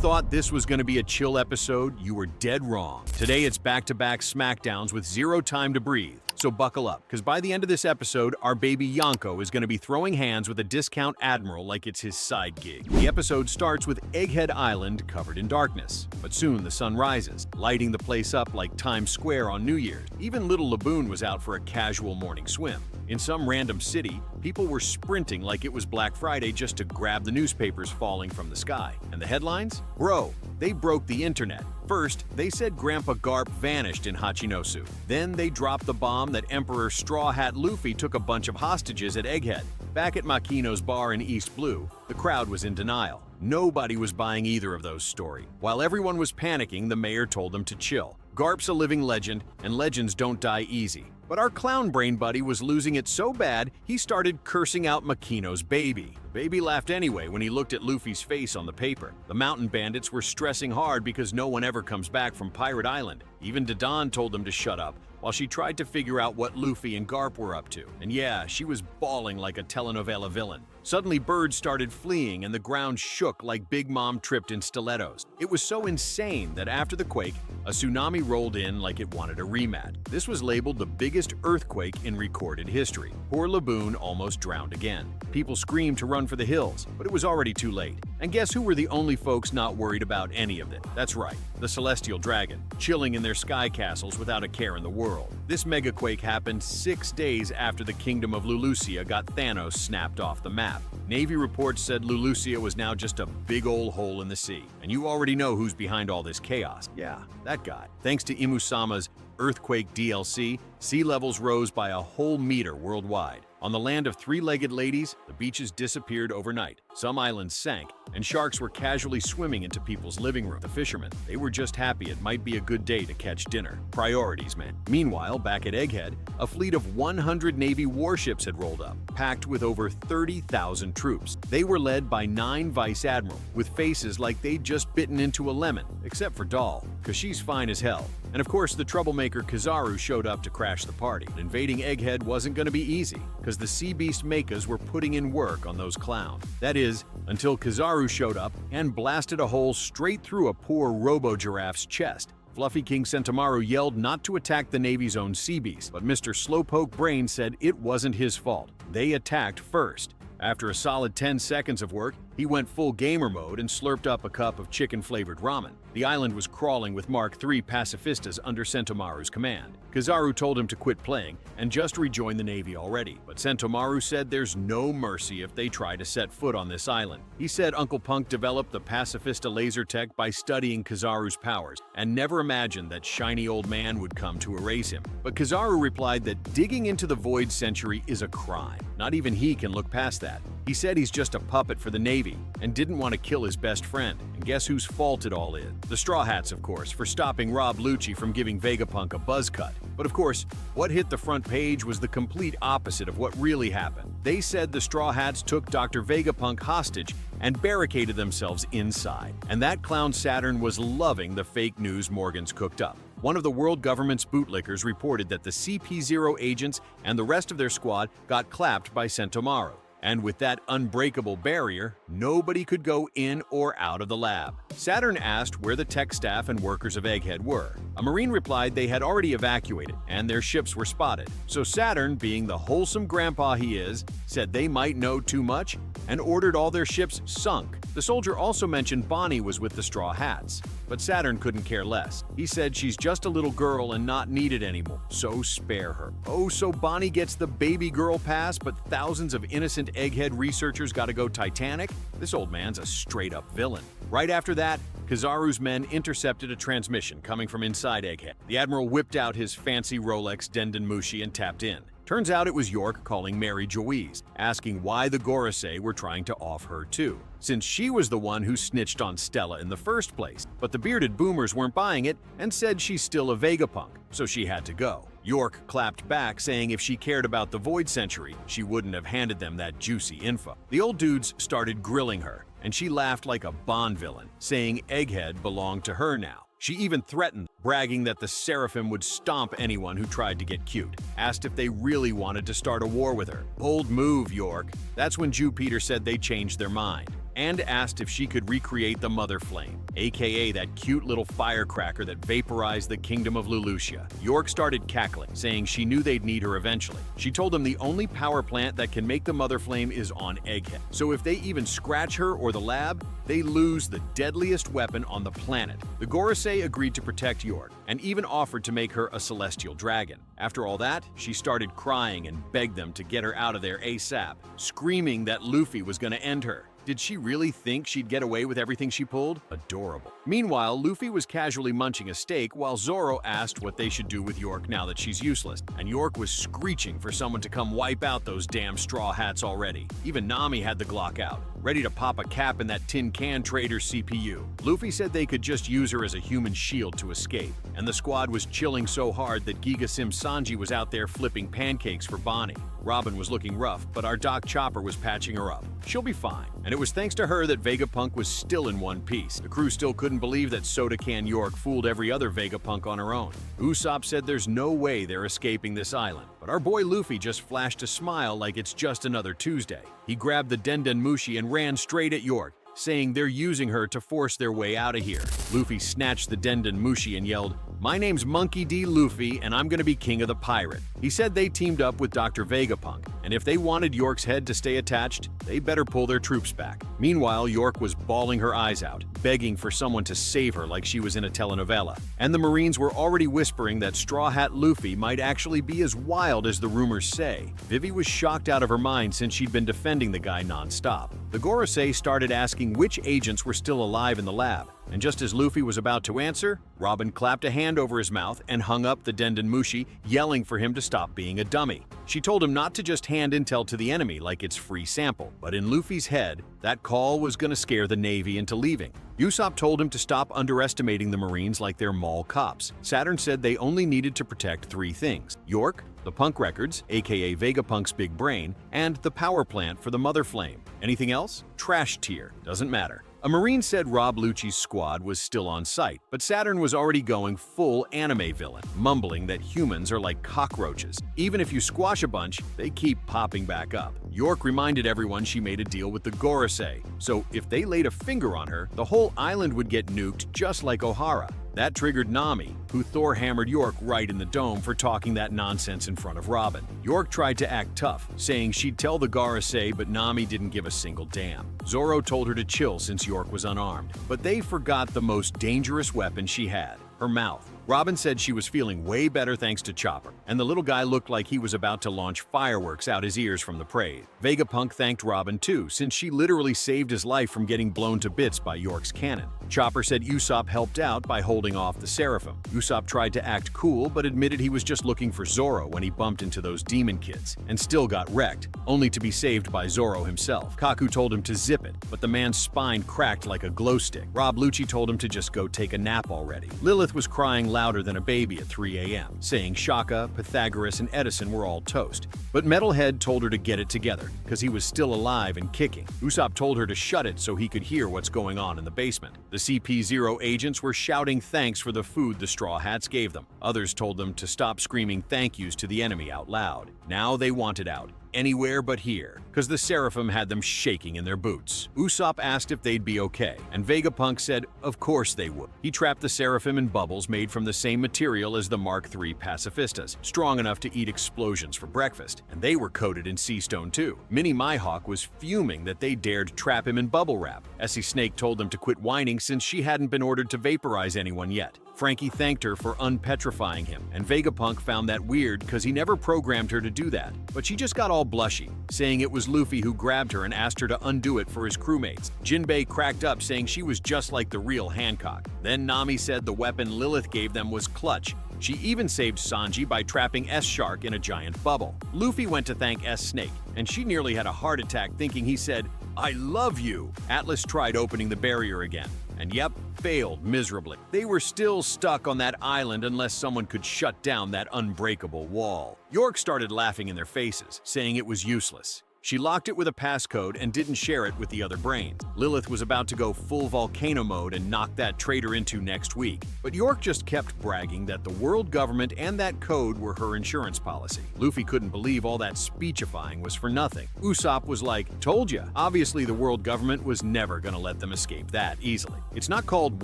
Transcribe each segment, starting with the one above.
thought this was going to be a chill episode, you were dead wrong. Today it's back-to-back smackdowns with zero time to breathe. So buckle up, because by the end of this episode, our baby Yonko is going to be throwing hands with a discount admiral like it's his side gig. The episode starts with Egghead Island covered in darkness, but soon the sun rises, lighting the place up like Times Square on New Year's. Even little Laboon was out for a casual morning swim. In some random city, people were sprinting like it was Black Friday just to grab the newspapers falling from the sky. And the headlines? Bro, they broke the internet. First, they said Grandpa Garp vanished in Hachinosu. Then they dropped the bomb that Emperor Straw Hat Luffy took a bunch of hostages at Egghead. Back at Makino's bar in East Blue, the crowd was in denial. Nobody was buying either of those stories. While everyone was panicking, the mayor told them to chill. Garp's a living legend, and legends don't die easy. But our clown brain buddy was losing it so bad, he started cursing out Makino's baby. The baby laughed anyway when he looked at Luffy's face on the paper. The mountain bandits were stressing hard because no one ever comes back from Pirate Island. Even Dadan told them to shut up, while she tried to figure out what Luffy and Garp were up to. And yeah, she was bawling like a telenovela villain. Suddenly, birds started fleeing and the ground shook like Big Mom tripped in stilettos. It was so insane that after the quake, a tsunami rolled in like it wanted a remat. This was labeled the biggest earthquake in recorded history. Poor Laboon almost drowned again. People screamed to run for the hills, but it was already too late. And guess who were the only folks not worried about any of it? That's right, the Celestial Dragon, chilling in their sky castles without a care in the world. This megaquake happened 6 days after the kingdom of Lulusia got Thanos snapped off the map. Navy reports said Lulusia was now just a big old hole in the sea. And you already know who's behind all this chaos. Yeah, that guy. Thanks to Imusama's Earthquake DLC, sea levels rose by a whole meter worldwide. On the land of three-legged ladies, the beaches disappeared overnight. Some islands sank, and sharks were casually swimming into people's living room. The fishermen, they were just happy it might be a good day to catch dinner. Priorities, man. Meanwhile, back at Egghead, a fleet of 100 Navy warships had rolled up, packed with over 30,000 troops. They were led by 9 vice admirals, with faces like they'd just bitten into a lemon, except for Doll, because she's fine as hell. And of course, the troublemaker Kizaru showed up to crash the party. Invading Egghead wasn't going to be easy, because the Sea Beast Mekas were putting in work on those clowns. That is, until Kizaru showed up and blasted a hole straight through a poor robo-giraffe's chest. Fluffy King Sentomaru yelled not to attack the Navy's own Sea Beast, but Mr. Slowpoke Brain said it wasn't his fault. They attacked first. After a solid 10 seconds of work, he went full gamer mode and slurped up a cup of chicken-flavored ramen. The island was crawling with Mark III pacifistas under Sentomaru's command. Kizaru told him to quit playing and just rejoin the Navy already, but Sentomaru said there's no mercy if they try to set foot on this island. He said Uncle Punk developed the pacifista laser tech by studying Kizaru's powers and never imagined that shiny old man would come to erase him. But Kizaru replied that digging into the Void Century is a crime. Not even he can look past that. He said he's just a puppet for the Navy and didn't want to kill his best friend. And guess whose fault it all is? The Straw Hats, of course, for stopping Rob Lucci from giving Vegapunk a buzz cut. But of course, what hit the front page was the complete opposite of what really happened. They said the Straw Hats took Dr. Vegapunk hostage and barricaded themselves inside. And that clown Saturn was loving the fake news Morgans cooked up. One of the world government's bootlickers reported that the CP0 agents and the rest of their squad got clapped by Sentomaru. And with that unbreakable barrier, nobody could go in or out of the lab. Saturn asked where the tech staff and workers of Egghead were. A Marine replied they had already evacuated, and their ships were spotted. So Saturn, being the wholesome grandpa he is, said they might know too much and ordered all their ships sunk. The soldier also mentioned Bonnie was with the Straw Hats, but Saturn couldn't care less. He said she's just a little girl and not needed anymore, so spare her. Oh, so Bonnie gets the baby girl pass, but thousands of innocent Egghead researchers gotta go Titanic? This old man's a straight-up villain. Right after that, Kizaru's men intercepted a transmission coming from inside Egghead. The Admiral whipped out his fancy Rolex Dendenmushi and tapped in. Turns out it was York calling Mary Joise, asking why the Gorosei were trying to off her too, since she was the one who snitched on Stella in the first place. But the bearded boomers weren't buying it and said she's still a Vegapunk, so she had to go. York clapped back, saying if she cared about the Void Century, she wouldn't have handed them that juicy info. The old dudes started grilling her, and she laughed like a Bond villain, saying Egghead belonged to her now. She even threatened, bragging that the Seraphim would stomp anyone who tried to get cute. Asked if they really wanted to start a war with her. Bold move, York. That's when Jupiter said they changed their mind. and asked if she could recreate the Mother Flame, aka that cute little firecracker that vaporized the kingdom of Lelouchia. York started cackling, saying she knew they'd need her eventually. She told him the only power plant that can make the Mother Flame is on Egghead, so if they even scratch her or the lab, they lose the deadliest weapon on the planet. The Gorosei agreed to protect York, and even offered to make her a celestial dragon. After all that, she started crying and begged them to get her out of there ASAP, screaming that Luffy was going to end her. Did she really think she'd get away with everything she pulled? Adorable. Meanwhile, Luffy was casually munching a steak while Zoro asked what they should do with York now that she's useless, and York was screeching for someone to come wipe out those damn straw hats already. Even Nami had the Glock out, ready to pop a cap in that tin can trader's CPU. Luffy said they could just use her as a human shield to escape, and the squad was chilling so hard that Giga Sim Sanji was out there flipping pancakes for Bonnie. Robin was looking rough, but our Doc Chopper was patching her up. She'll be fine. And it was thanks to her that Vegapunk was still in one piece. The crew still couldn't believe that Soda Can York fooled every other Vegapunk on her own. Usopp said there's no way they're escaping this island. But our boy Luffy just flashed a smile like it's just another Tuesday. He grabbed the Denden Mushi and ran straight at York, saying they're using her to force their way out of here. Luffy snatched the Denden Mushi and yelled, "My name's Monkey D. Luffy, and I'm gonna be king of the pirate." He said they teamed up with Dr. Vegapunk, and if they wanted York's head to stay attached, they better pull their troops back. Meanwhile, York was bawling her eyes out, begging for someone to save her like she was in a telenovela. And the Marines were already whispering that Straw Hat Luffy might actually be as wild as the rumors say. Vivi was shocked out of her mind since she'd been defending the guy non-stop. The Gorosei started asking which agents were still alive in the lab, and just as Luffy was about to answer, Robin clapped a hand over his mouth and hung up the Denden Mushi, yelling for him to stop being a dummy. She told him not to just hand intel to the enemy like it's free sample, but in Luffy's head, that call was gonna scare the Navy into leaving. Usopp told him to stop underestimating the Marines like they're mall cops. Saturn said they only needed to protect 3 things: York, the Punk Records, aka Vegapunk's big brain, and the power plant for the Mother Flame. Anything else? Trash tier. Doesn't matter. A Marine said Rob Lucci's squad was still on site, but Saturn was already going full anime villain, mumbling that humans are like cockroaches. Even if you squash a bunch, they keep popping back up. York reminded everyone she made a deal with the Gorosei, so if they laid a finger on her, the whole island would get nuked just like Ohara. That triggered Nami, who Thor hammered York right in the dome for talking that nonsense in front of Robin. York tried to act tough, saying she'd tell the Gorosei, but Nami didn't give a single damn. Zoro told her to chill since York was unarmed, but they forgot the most dangerous weapon she had: her mouth. Robin said she was feeling way better thanks to Chopper, and the little guy looked like he was about to launch fireworks out his ears from the parade. Vegapunk thanked Robin too, since she literally saved his life from getting blown to bits by York's cannon. Chopper said Usopp helped out by holding off the Seraphim. Usopp tried to act cool, but admitted he was just looking for Zoro when he bumped into those demon kids, and still got wrecked, only to be saved by Zoro himself. Kaku told him to zip it, but the man's spine cracked like a glow stick. Rob Lucci told him to just go take a nap already. Lilith was crying louder than a baby at 3 a.m., saying Shaka, Pythagoras, and Edison were all toast. But Metalhead told her to get it together, because he was still alive and kicking. Usopp told her to shut it so he could hear what's going on in the basement. The CP0 agents were shouting thanks for the food the Straw Hats gave them. Others told them to stop screaming thank yous to the enemy out loud. Now they wanted out. Anywhere but here, because the Seraphim had them shaking in their boots. Usopp asked if they'd be okay, and Vegapunk said of course they would. He trapped the Seraphim in bubbles made from the same material as the Mark III Pacifistas, strong enough to eat explosions for breakfast, and they were coated in sea stone too. Minnie Mihawk was fuming that they dared trap him in bubble wrap. Essie Snake told them to quit whining since she hadn't been ordered to vaporize anyone yet. Frankie thanked her for unpetrifying him, and Vegapunk found that weird because he never programmed her to do that. But she just got all blushy, saying it was Luffy who grabbed her and asked her to undo it for his crewmates. Jinbei cracked up, saying she was just like the real Hancock. Then Nami said the weapon Lilith gave them was clutch. She even saved Sanji by trapping S-Shark in a giant bubble. Luffy went to thank S-Snake, and she nearly had a heart attack thinking he said, "I love you." Atlas tried opening the barrier again, and yep, failed miserably. They were still stuck on that island unless someone could shut down that unbreakable wall. York started laughing in their faces, saying it was useless. She locked it with a passcode and didn't share it with the other brains. Lilith was about to go full volcano mode and knock that traitor into next week. But York just kept bragging that the world government and that code were her insurance policy. Luffy couldn't believe all that speechifying was for nothing. Usopp was like, "Told ya." Obviously, the world government was never gonna let them escape that easily. It's not called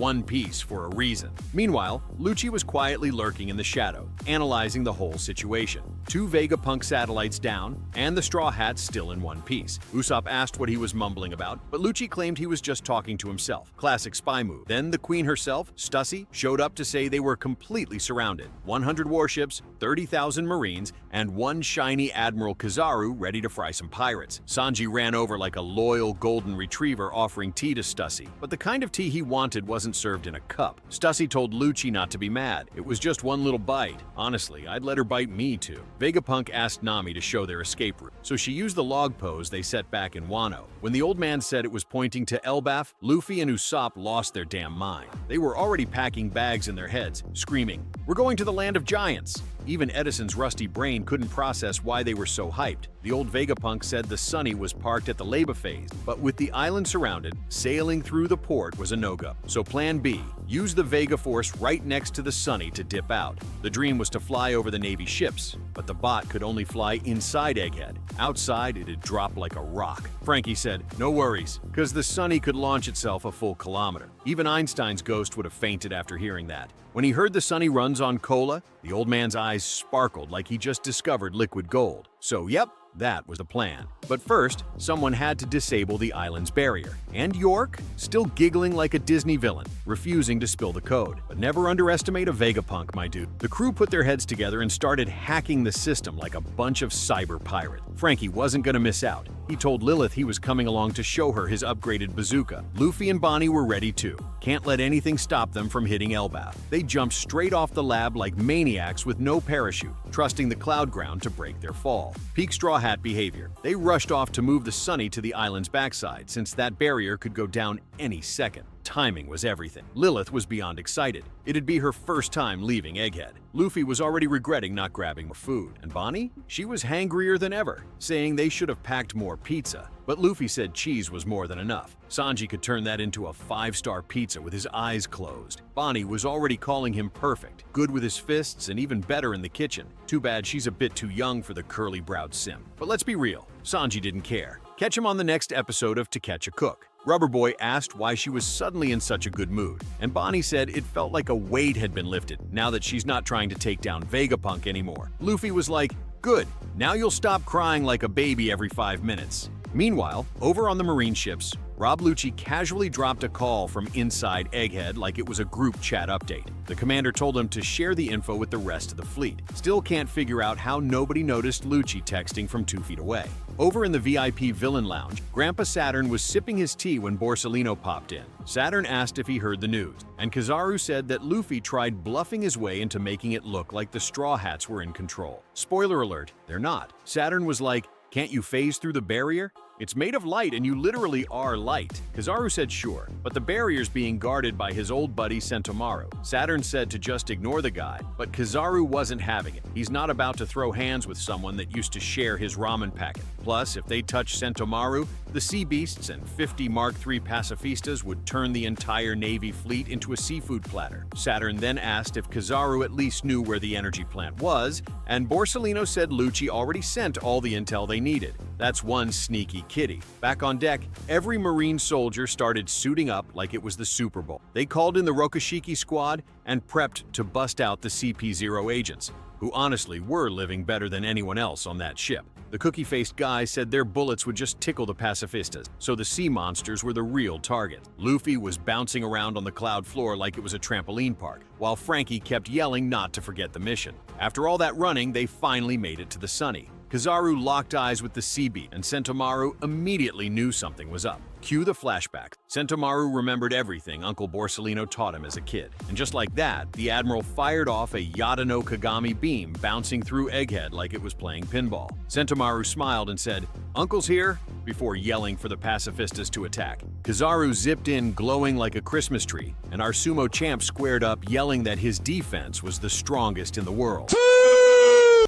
One Piece for a reason. Meanwhile, Lucci was quietly lurking in the shadow, analyzing the whole situation. 2 Vegapunk satellites down, and the Straw Hats still in one piece. Usopp asked what he was mumbling about, but Lucci claimed he was just talking to himself. Classic spy move. Then the queen herself, Stussy, showed up to say they were completely surrounded. 100 warships, 30,000 marines, and one shiny Admiral Kizaru ready to fry some pirates. Sanji ran over like a loyal golden retriever offering tea to Stussy, but the kind of tea he wanted wasn't served in a cup. Stussy told Lucci not to be mad. It was just one little bite. Honestly, I'd let her bite me too. Vegapunk asked Nami to show their escape route, so she used the log pose they set back in Wano. When the old man said it was pointing to Elbaf, Luffy and Usopp lost their damn mind. They were already packing bags in their heads, screaming, "We're going to the land of giants!" Even Edison's rusty brain couldn't process why they were so hyped. The old Vegapunk said the Sunny was parked at the Leba phase, but with the island surrounded, sailing through the port was a no-go. So plan B, use the Vega Force right next to the Sunny to dip out. The dream was to fly over the Navy ships, but the bot could only fly inside Egghead. Outside, it'd drop like a rock. Frankie said, "No worries, because the Sunny could launch itself a full kilometer." Even Einstein's ghost would have fainted after hearing that. When he heard the Sunny runs on cola, the old man's eyes sparkled like he just discovered liquid gold. So yep, that was the plan. But first, someone had to disable the island's barrier. And York, still giggling like a Disney villain, refusing to spill the code. But never underestimate a Vegapunk, my dude. The crew put their heads together and started hacking the system like a bunch of cyber pirates. Frankie wasn't gonna miss out. He told Lilith he was coming along to show her his upgraded bazooka. Luffy and Bonnie were ready too. Can't let anything stop them from hitting Elbaf. They jumped straight off the lab like maniacs with no parachute, trusting the cloud ground to break their fall. Peak Straw Hat behavior. They rushed off to move the Sunny to the island's backside, since that barrier could go down any second. Timing was everything. Lilith was beyond excited. It'd be her first time leaving Egghead. Luffy was already regretting not grabbing more food. And Bonnie? She was hangrier than ever, saying they should have packed more pizza. But Luffy said cheese was more than enough. Sanji could turn that into a 5-star pizza with his eyes closed. Bonnie was already calling him perfect, good with his fists and even better in the kitchen. Too bad she's a bit too young for the curly-browed sim. But let's be real, Sanji didn't care. Catch him on the next episode of To Catch a Cook. Rubber Boy asked why she was suddenly in such a good mood, and Bonnie said it felt like a weight had been lifted now that she's not trying to take down Vegapunk anymore. Luffy was like, "Good, now you'll stop crying like a baby every 5 minutes." Meanwhile, over on the marine ships, Rob Lucci casually dropped a call from inside Egghead like it was a group chat update. The commander told him to share the info with the rest of the fleet. Still can't figure out how nobody noticed Lucci texting from 2 feet away. Over in the VIP Villain Lounge, Grandpa Saturn was sipping his tea when Borsalino popped in. Saturn asked if he heard the news, and Kizaru said that Luffy tried bluffing his way into making it look like the Straw Hats were in control. Spoiler alert, they're not. Saturn was like, "Can't you phase through the barrier? It's made of light and you literally are light." Kizaru said sure, but the barrier's being guarded by his old buddy Sentomaru. Saturn said to just ignore the guy, but Kizaru wasn't having it. He's not about to throw hands with someone that used to share his ramen packet. Plus, if they touch Sentomaru, the Sea Beasts and 50 Mark III pacifistas would turn the entire Navy fleet into a seafood platter. Saturn then asked if Kizaru at least knew where the energy plant was, and Borsalino said Lucci already sent all the intel they needed. That's one sneaky kitty. Back on deck, every Marine soldier started suiting up like it was the Super Bowl. They called in the Rokushiki squad and prepped to bust out the CP0 agents, who honestly were living better than anyone else on that ship. The cookie-faced guy said their bullets would just tickle the pacifistas, so the sea monsters were the real target. Luffy was bouncing around on the cloud floor like it was a trampoline park, while Frankie kept yelling not to forget the mission. After all that running, they finally made it to the Sunny. Kizaru locked eyes with the Sea Beast, and Sentomaru immediately knew something was up. Cue the flashback. Sentomaru remembered everything Uncle Borsalino taught him as a kid. And just like that, the Admiral fired off a Yada no Kagami beam bouncing through Egghead like it was playing pinball. Sentomaru smiled and said, "Uncle's here," before yelling for the pacifistas to attack. Kizaru zipped in glowing like a Christmas tree, and our sumo champ squared up yelling that his defense was the strongest in the world.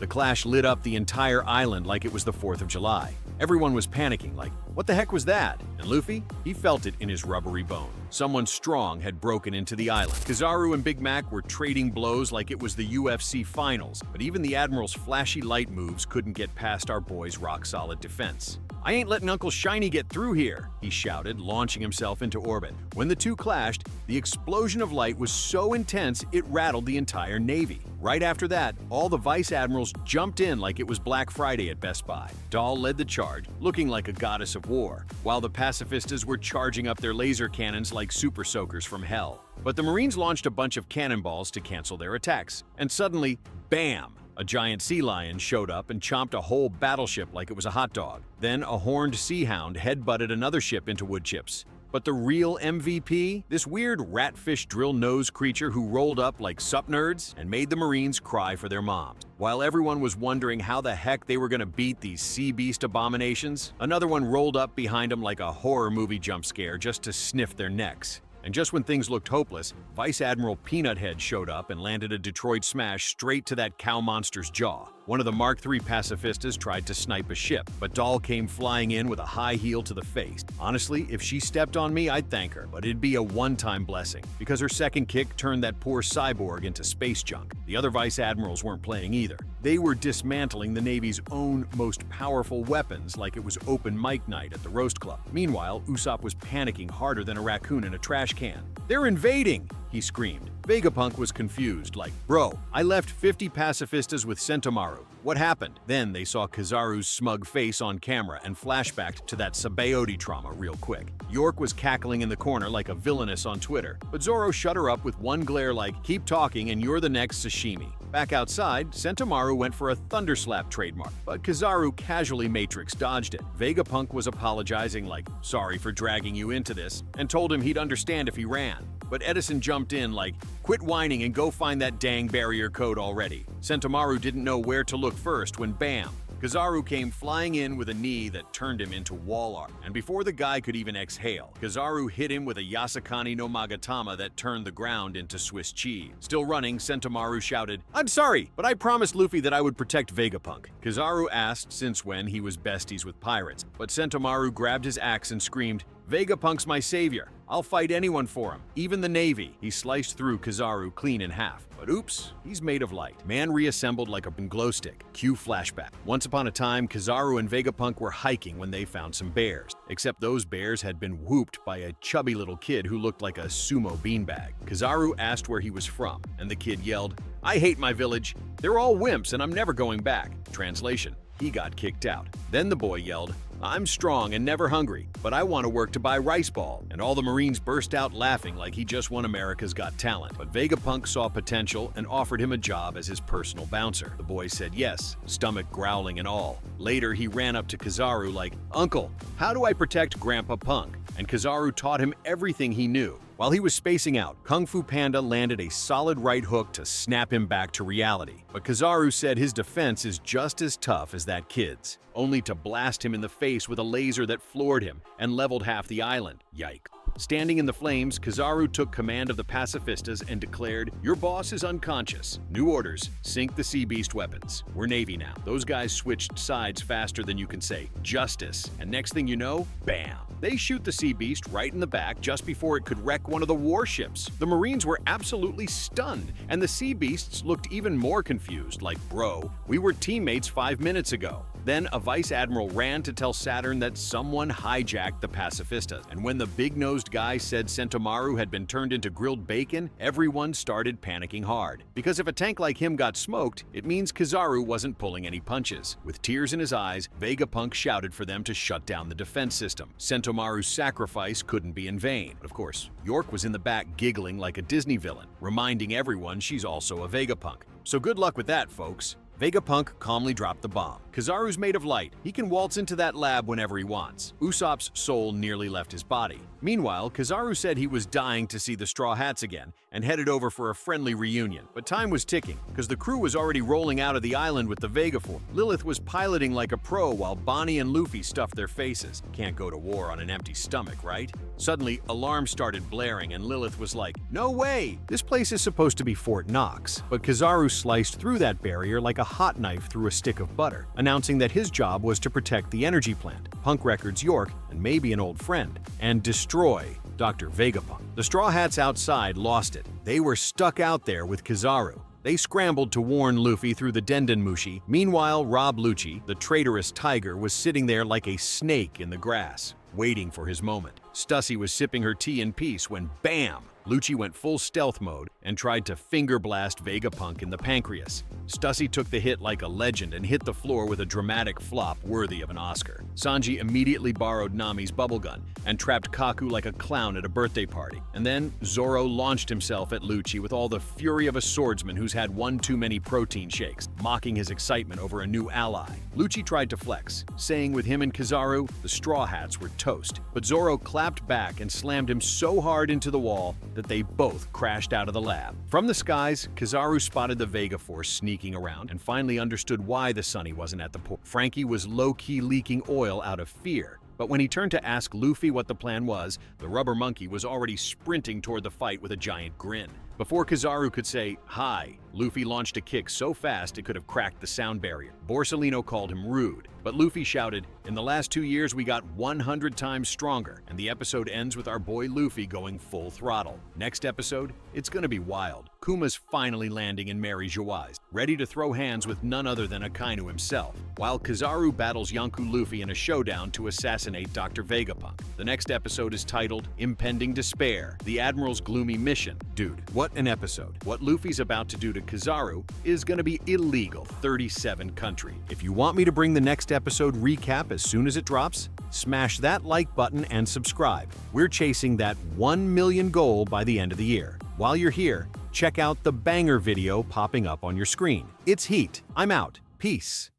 The clash lit up the entire island like it was the 4th of July. Everyone was panicking like, what the heck was that? And Luffy? He felt it in his rubbery bone. Someone strong had broken into the island. Kizaru and Big Mac were trading blows like it was the UFC finals, but even the Admiral's flashy light moves couldn't get past our boy's rock-solid defense. "I ain't letting Uncle Shiny get through here," he shouted, launching himself into orbit. When the two clashed, the explosion of light was so intense it rattled the entire Navy. Right after that, all the Vice Admirals jumped in like it was Black Friday at Best Buy. Doll led the charge, looking like a goddess of war, while the pacifistas were charging up their laser cannons like super soakers from hell. But the Marines launched a bunch of cannonballs to cancel their attacks, and suddenly, bam! A giant sea lion showed up and chomped a whole battleship like it was a hot dog. Then a horned sea hound headbutted another ship into wood chips. But the real MVP? This weird ratfish drill-nosed creature who rolled up like sup nerds and made the Marines cry for their moms. While everyone was wondering how the heck they were gonna beat these sea beast abominations, another one rolled up behind them like a horror movie jump scare just to sniff their necks. And just when things looked hopeless, Vice Admiral Peanut Head showed up and landed a Detroit smash straight to that cow monster's jaw. One of the Mark III pacifistas tried to snipe a ship, but Doll came flying in with a high heel to the face. Honestly, if she stepped on me, I'd thank her, but it'd be a one-time blessing, because her second kick turned that poor cyborg into space junk. The other Vice Admirals weren't playing either. They were dismantling the Navy's own most powerful weapons like it was open mic night at the Roast Club. Meanwhile, Usopp was panicking harder than a raccoon in a trash can. "They're invading!" he screamed. Vegapunk was confused, like, "Bro, I left 50 pacifistas with Sentomaru. What happened?" Then they saw Kizaru's smug face on camera and flashbacked to that Sabaody trauma real quick. York was cackling in the corner like a villainess on Twitter, but Zoro shut her up with one glare like, "Keep talking and you're the next sashimi." Back outside, Sentomaru went for a Thunderslap trademark, but Kizaru casually Matrix dodged it. Vegapunk was apologizing like, "Sorry for dragging you into this," and told him he'd understand if he ran. But Edison jumped in like, "Quit whining and go find that dang barrier code already." Sentomaru didn't know where to look first when bam! Kizaru came flying in with a knee that turned him into wall art. And before the guy could even exhale, Kizaru hit him with a Yasakani no Magatama that turned the ground into Swiss cheese. Still running, Sentomaru shouted, "I'm sorry, but I promised Luffy that I would protect Vegapunk." Kizaru asked since when he was besties with pirates, but Sentomaru grabbed his axe and screamed, "Vegapunk's my savior. I'll fight anyone for him, even the Navy." He sliced through Kizaru clean in half. But oops, he's made of light. Man reassembled like a glow stick. Cue flashback. Once upon a time, Kizaru and Vegapunk were hiking when they found some bears. Except those bears had been whooped by a chubby little kid who looked like a sumo beanbag. Kizaru asked where he was from, and the kid yelled, "I hate my village. They're all wimps and I'm never going back." Translation: he got kicked out. Then the boy yelled, "I'm strong and never hungry, but I want to work to buy rice ball." And all the Marines burst out laughing like he just won America's Got Talent. But Vegapunk saw potential and offered him a job as his personal bouncer. The boy said yes, stomach growling and all. Later, he ran up to Kizaru like, "Uncle, how do I protect Grandpa Punk?" And Kizaru taught him everything he knew. While he was spacing out, Kung Fu Panda landed a solid right hook to snap him back to reality. But Kizaru said his defense is just as tough as that kid's, only to blast him in the face with a laser that floored him and leveled half the island. Yikes. Standing in the flames, Kizaru took command of the pacifistas and declared, "Your boss is unconscious. New orders, sink the Sea Beast weapons. We're Navy now." Those guys switched sides faster than you can say justice, and next thing you know, bam! They shoot the Sea Beast right in the back just before it could wreck one of the warships. The Marines were absolutely stunned, and the Sea Beasts looked even more confused, like, "Bro, we were teammates 5 minutes ago." Then a Vice Admiral ran to tell Saturn that someone hijacked the pacifistas, and when the big-nosed guy said Sentomaru had been turned into grilled bacon, everyone started panicking hard. Because if a tank like him got smoked, it means Kizaru wasn't pulling any punches. With tears in his eyes, Vegapunk shouted for them to shut down the defense system. Sentomaru's sacrifice couldn't be in vain. But of course, York was in the back giggling like a Disney villain, reminding everyone she's also a Vegapunk. So good luck with that, folks. Vegapunk calmly dropped the bomb. Kizaru's made of light. He can waltz into that lab whenever he wants. Usopp's soul nearly left his body. Meanwhile, Kizaru said he was dying to see the Straw Hats again and headed over for a friendly reunion. But time was ticking, because the crew was already rolling out of the island with the Vegaforce. Lilith was piloting like a pro while Bonnie and Luffy stuffed their faces. Can't go to war on an empty stomach, right? Suddenly, alarms started blaring and Lilith was like, "No way! This place is supposed to be Fort Knox." But Kizaru sliced through that barrier like a a hot knife through a stick of butter, announcing that his job was to protect the energy plant, Punk Records York, and maybe an old friend, and destroy Dr. Vegapunk. The Straw Hats outside lost it. They were stuck out there with Kizaru. They scrambled to warn Luffy through the Dendenmushi. Meanwhile, Rob Lucci, the traitorous tiger, was sitting there like a snake in the grass, waiting for his moment. Stussy was sipping her tea in peace when, bam! Lucci went full stealth mode and tried to finger blast Vegapunk in the pancreas. Stussy took the hit like a legend and hit the floor with a dramatic flop worthy of an Oscar. Sanji immediately borrowed Nami's bubblegun and trapped Kaku like a clown at a birthday party. And then Zoro launched himself at Lucci with all the fury of a swordsman who's had one too many protein shakes, mocking his excitement over a new ally. Lucci tried to flex, saying with him and Kizaru, the Straw Hats were toast. But Zoro clapped back and slammed him so hard into the wall that they both crashed out of the lab. From the skies, Kizaru spotted the Vega Force sneaking around and finally understood why the Sunny wasn't at the port. Frankie was low-key leaking oil out of fear, but when he turned to ask Luffy what the plan was, the rubber monkey was already sprinting toward the fight with a giant grin. Before Kizaru could say, "Hi," Luffy launched a kick so fast it could have cracked the sound barrier. Borsalino called him rude, but Luffy shouted, "In the last 2 years we got 100 times stronger," and the episode ends with our boy Luffy going full throttle. Next episode, it's gonna be wild. Kuma's finally landing in Mary Geoise, ready to throw hands with none other than Akainu himself, while Kizaru battles Yonko Luffy in a showdown to assassinate Dr. Vegapunk. The next episode is titled Impending Despair, the Admiral's Gloomy Mission. Dude, what an episode. What Luffy's about to do to Kizaru is gonna be illegal 37 country. If you want me to bring the next episode recap as soon as it drops, smash that like button and subscribe. We're chasing that 1 million goal by the end of the year. While you're here, check out the banger video popping up on your screen. It's heat. I'm out. Peace.